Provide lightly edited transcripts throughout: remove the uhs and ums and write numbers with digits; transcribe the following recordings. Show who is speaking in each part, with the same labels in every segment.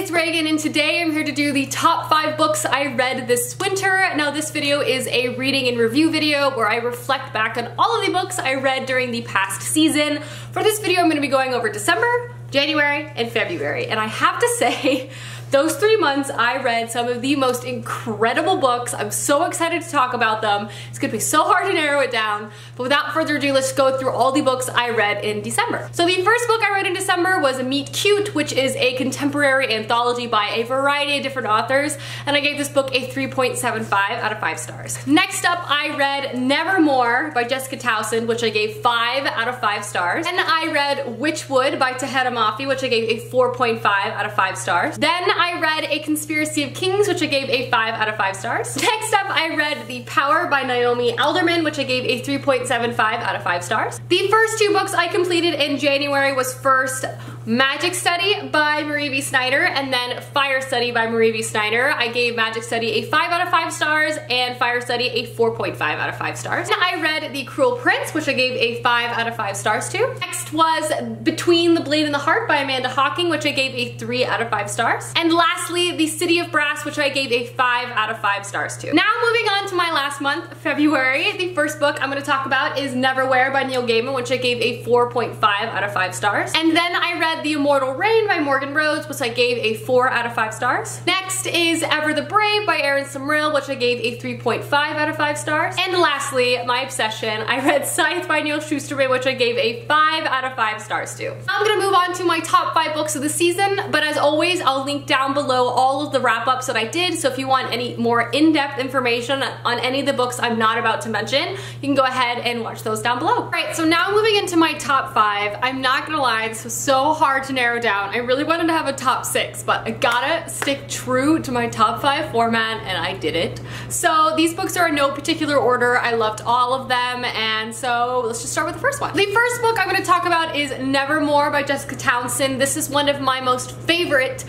Speaker 1: it's Reagan, and today I'm here to do the top 5 books I read this winter. Now this video is a reading and review video where I reflect back on all of the books I read during the past season. For this video I'm going to be going over December, January, and February, and I have to say those 3 months I read some of the most incredible books. I'm so excited to talk about them. It's gonna be so hard to narrow it down, but without further ado, let's go through all the books I read in December. So the first book I read in December was Meet Cute, which is a contemporary anthology by a variety of different authors, and I gave this book a 3.75 out of 5 stars. Next up, I read Nevermore by Jessica Towson, which I gave 5 out of 5 stars. Then I read Witchwood by Taheda Mafi, which I gave a 4.5 out of 5 stars. Then I read A Conspiracy of Kings, which I gave a 5 out of 5 stars. Next up, I read The Power by Naomi Alderman, which I gave a 3.75 out of 5 stars. The first 2 books I completed in January was first Magic Study by Marie V. Snyder and then Fire Study by Marie V. Snyder. I gave Magic Study a 5 out of 5 stars and Fire Study a 4.5 out of 5 stars. And I read The Cruel Prince, which I gave a 5 out of 5 stars to. Next was Between the Blade and the Heart by Amanda Hocking, which I gave a 3 out of 5 stars. And lastly, The City of Brass, which I gave a 5 out of 5 stars to. Now moving on to my last month, February. The first book I'm going to talk about is Nevermore by Neil Gaiman, which I gave a 4.5 out of 5 stars. And then I read The Immortal Reign by Morgan Rhodes, which I gave a 4 out of 5 stars. Next is Ever the Brave by Aaron Sumrill, which I gave a 3.5 out of 5 stars. And lastly, my obsession, I read Scythe by Neil Shusterman, which I gave a 5 out of 5 stars to. I'm gonna move on to my top 5 books of the season, but as always, I'll link down below all of the wrap-ups that I did, so if you want any more in-depth information on any of the books I'm not about to mention, you can go ahead and watch those down below. Alright, so now moving into my top 5, I'm not gonna lie, this was so hard to narrow down. I really wanted to have a top 6, but I gotta stick true to my top 5 format, and I did it. So these books are in no particular order. I loved all of them, and so let's just start with the first one. The first book I'm gonna talk about is Nevermore by Jessica Towson. This is one of my most favorite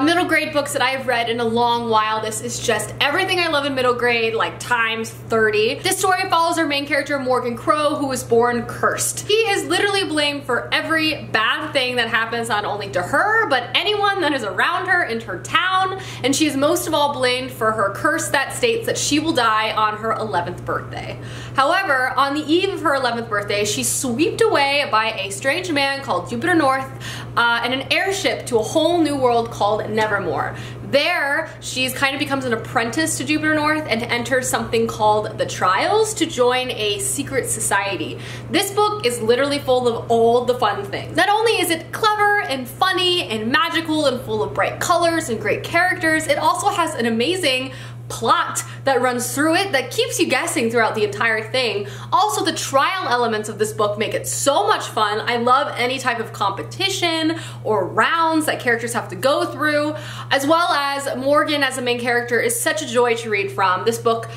Speaker 1: middle grade books that I've read in a long while. This is just everything I love in middle grade, like times 30. This story follows our main character, Morgan Crow, who was born cursed. He is literally blamed for every bad thing that happens, not only to her, but anyone that is around her in her town, and she is most of all blamed for her curse that states that she will die on her 11th birthday. However, on the eve of her 11th birthday, she's swept away by a strange man called Jupiter North in an airship to a whole new world called Nevermore. There, she kind of becomes an apprentice to Jupiter North and enters something called the Trials to join a secret society. This book is literally full of all the fun things. Not only is it clever and funny and magical and full of bright colors and great characters, it also has an amazing plot that runs through it that keeps you guessing throughout the entire thing. Also, the trial elements of this book make it so much fun. I love any type of competition or rounds that characters have to go through, as well as Morgan as a main character is such a joy to read from. This book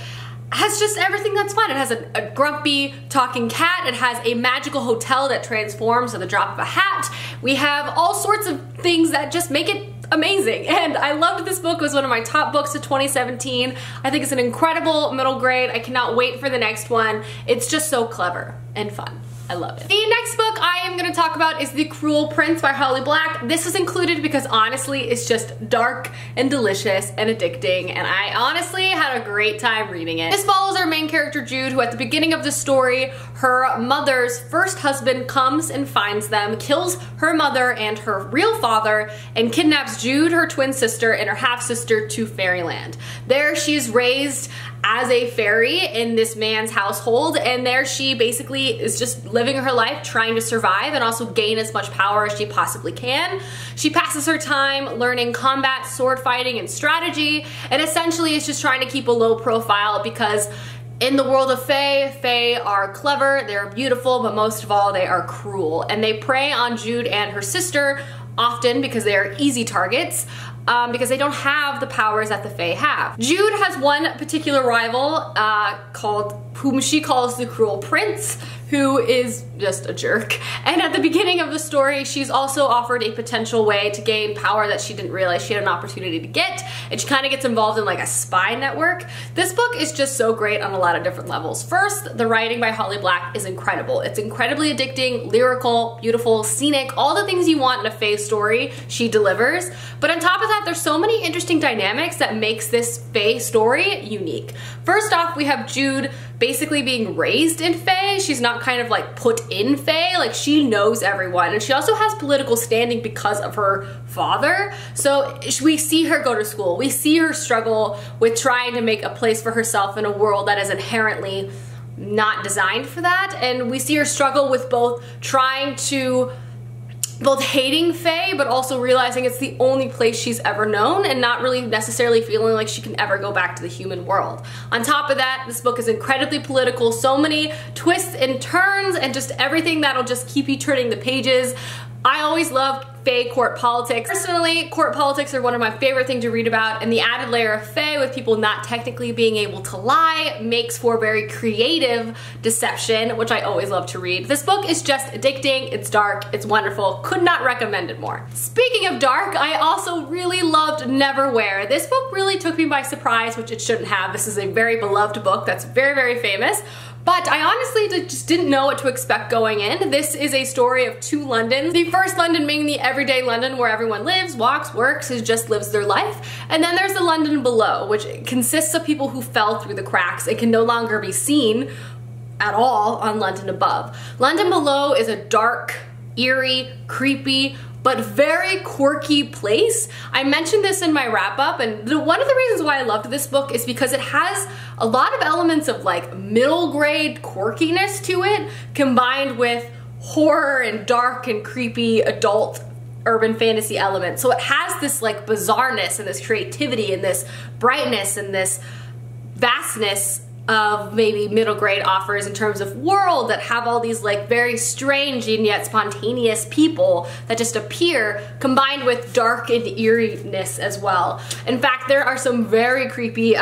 Speaker 1: has just everything that's fun. It has a grumpy talking cat. It has a magical hotel that transforms at the drop of a hat. We have all sorts of things that just make it amazing, and I loved this book. It was one of my top books of 2017. I think it's an incredible middle grade. I cannot wait for the next one. It's just so clever and fun. I love it. The next book I am going to talk about is The Cruel Prince by Holly Black. This was included because honestly it's just dark and delicious and addicting, and I honestly had a great time reading it. This follows our main character Jude, who at the beginning of the story, her mother's first husband comes and finds them, kills her mother and her real father, and kidnaps Jude, her twin sister, and her half-sister to Fairyland. There she's raised as a fairy in this man's household, and there she basically is just living her life trying to survive and also gain as much power as she possibly can. She passes her time learning combat, sword fighting, and strategy, and essentially is just trying to keep a low profile because in the world of Fae are clever, they're beautiful, but most of all they are cruel, and they prey on Jude and her sister often because they are easy targets. Because they don't have the powers that the Fae have. Jude has one particular rival whom she calls the Cruel Prince. who is just a jerk. And at the beginning of the story, she's also offered a potential way to gain power that she didn't realize she had an opportunity to get, and she kind of gets involved in like a spy network. This book is just so great on a lot of different levels. First, the writing by Holly Black is incredible. It's incredibly addicting, lyrical, beautiful, scenic, all the things you want in a fae story she delivers. But on top of that, there's so many interesting dynamics that makes this fae story unique. First off, we have Jude basically being raised in fae. She's not kind of like put in fae, like she knows everyone, and she also has political standing because of her father. So we see her go to school, we see her struggle with trying to make a place for herself in a world that is inherently not designed for that, and we see her struggle with both hating fae, but also realizing it's the only place she's ever known and not really necessarily feeling like she can ever go back to the human world. On top of that, this book is incredibly political, so many twists and turns and just everything that'll just keep you turning the pages. I always loved fae court politics. Personally, court politics are one of my favorite things to read about, and the added layer of fae with people not technically being able to lie makes for very creative deception, which I always love to read. This book is just addicting, it's dark, it's wonderful, could not recommend it more. Speaking of dark, I also really loved Nevermore. This book really took me by surprise, which it shouldn't have. This is a very beloved book that's very, very famous. But I honestly just didn't know what to expect going in. This is a story of two Londons. The first London being the everyday London where everyone lives, walks, works, and just lives their life. And then there's the London below, which consists of people who fell through the cracks and can no longer be seen at all on London above. London below is a dark, eerie, creepy, but very quirky place. I mentioned this in my wrap up, and one of the reasons why I loved this book is because it has a lot of elements of like middle grade quirkiness to it, combined with horror and dark and creepy adult urban fantasy elements. So it has this like bizarreness and this creativity and this brightness and this vastness of maybe middle grade offers in terms of world that have all these like very strange and yet spontaneous people that just appear, combined with dark and eeriness as well. In fact, there are some very creepy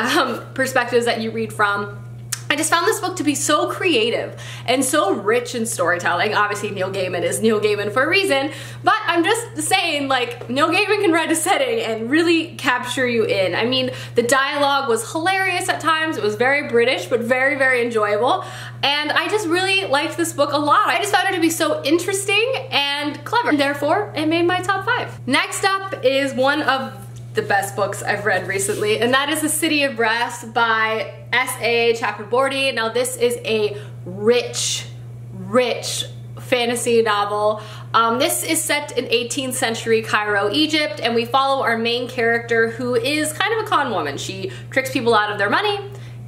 Speaker 1: perspectives that you read from. I just found this book to be so creative and so rich in storytelling. Obviously, Neil Gaiman is Neil Gaiman for a reason, but I'm just saying, like, Neil Gaiman can write a setting and really capture you in. I mean, the dialogue was hilarious at times. It was very British, but very, very enjoyable. And I just really liked this book a lot. I just found it to be so interesting and clever. And therefore, it made my top 5. Next up is one of the best books I've read recently, and that is The City of Brass by S.A. Chakraborty. Now this is a rich fantasy novel. This is set in 18th century Cairo, Egypt, and we follow our main character who is kind of a con woman. She tricks people out of their money,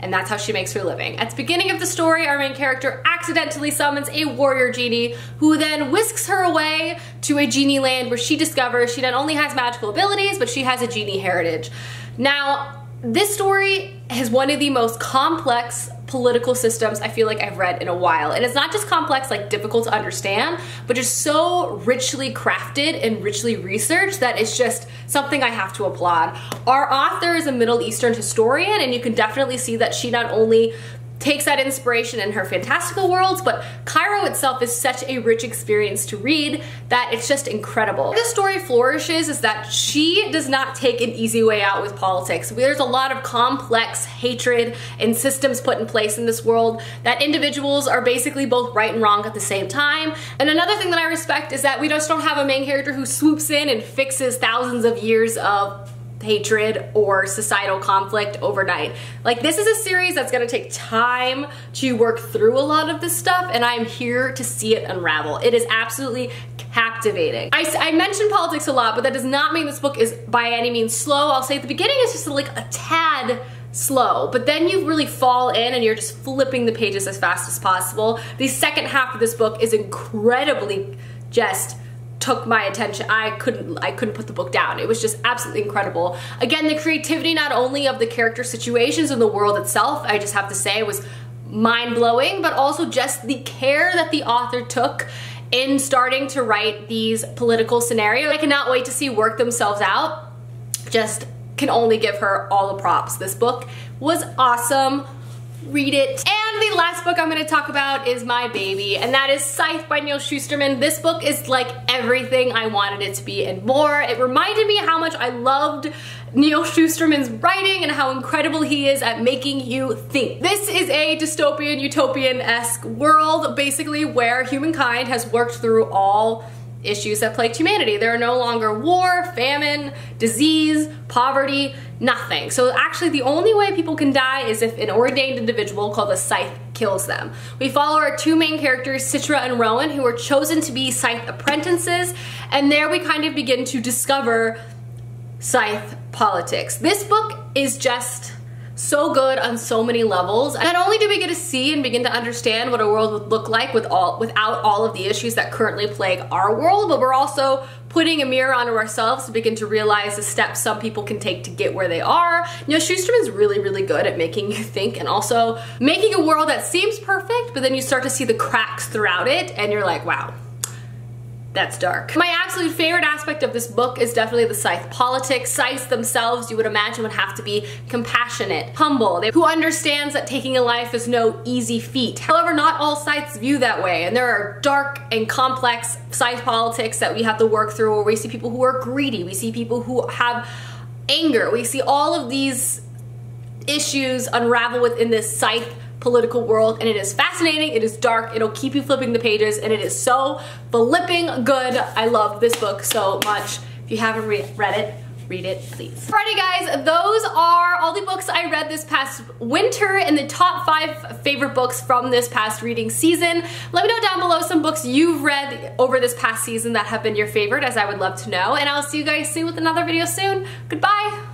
Speaker 1: and that's how she makes her living. At the beginning of the story, our main character accidentally summons a warrior genie who then whisks her away to a genie land where she discovers she not only has magical abilities, but she has a genie heritage. Now, this story is one of the most complex political systems I feel like I've read in a while. And it's not just complex, like difficult to understand, but just so richly crafted and richly researched that it's just something I have to applaud. Our author is a Middle Eastern historian, and you can definitely see that she not only takes that inspiration in her fantastical worlds, but Cairo itself is such a rich experience to read that it's just incredible. Where the story flourishes is that she does not take an easy way out with politics. There's a lot of complex hatred and systems put in place in this world that individuals are basically both right and wrong at the same time. And another thing that I respect is that we just don't have a main character who swoops in and fixes thousands of years of hatred or societal conflict overnight. Like, this is a series that's gonna take time to work through a lot of this stuff, and I'm here to see it unravel. It is absolutely captivating. I mentioned politics a lot, but that does not mean this book is by any means slow. I'll say at the beginning it's just like a tad slow, but then you really fall in and you're just flipping the pages as fast as possible. The second half of this book is incredibly just took my attention. I couldn't put the book down. It was just absolutely incredible. Again, the creativity not only of the character situations and the world itself, I just have to say, was mind-blowing, but also just the care that the author took in starting to write these political scenarios. I cannot wait to see work themselves out. Just can only give her all the props. This book was awesome. read it. And the last book I'm going to talk about is my baby, and that is Scythe by Neil Shusterman. This book is like everything I wanted it to be and more. It reminded me how much I loved Neil Shusterman's writing and how incredible he is at making you think. This is a dystopian, utopian-esque world, basically, where humankind has worked through all issues that plagued humanity. There are no longer war, famine, disease, poverty, nothing. So actually the only way people can die is if an ordained individual called a Scythe kills them. We follow our two main characters, Citra and Rowan, who were chosen to be Scythe apprentices, and there we kind of begin to discover Scythe politics. This book is just so good on so many levels. Not only do we get to see and begin to understand what a world would look like without all of the issues that currently plague our world, but we're also putting a mirror onto ourselves to begin to realize the steps some people can take to get where they are. You know, Shusterman's really, really good at making you think and also making a world that seems perfect, but then you start to see the cracks throughout it and you're like, wow, that's dark. My absolute favorite aspect of this book is definitely the Scythe politics. Scythes themselves, you would imagine, would have to be compassionate, humble, who understands that taking a life is no easy feat. However, not all Scythes view that way, and there are dark and complex Scythe politics that we have to work through, where we see people who are greedy, we see people who have anger, we see all of these issues unravel within this Scythe political world, and it is fascinating, it is dark, it'll keep you flipping the pages, and it is so flipping good. I love this book so much. If you haven't read it, read it, please. Alrighty guys, those are all the books I read this past winter and the top 5 favorite books from this past reading season. Let me know down below some books you've read over this past season that have been your favorite, as I would love to know, and I'll see you guys soon with another video soon. Goodbye!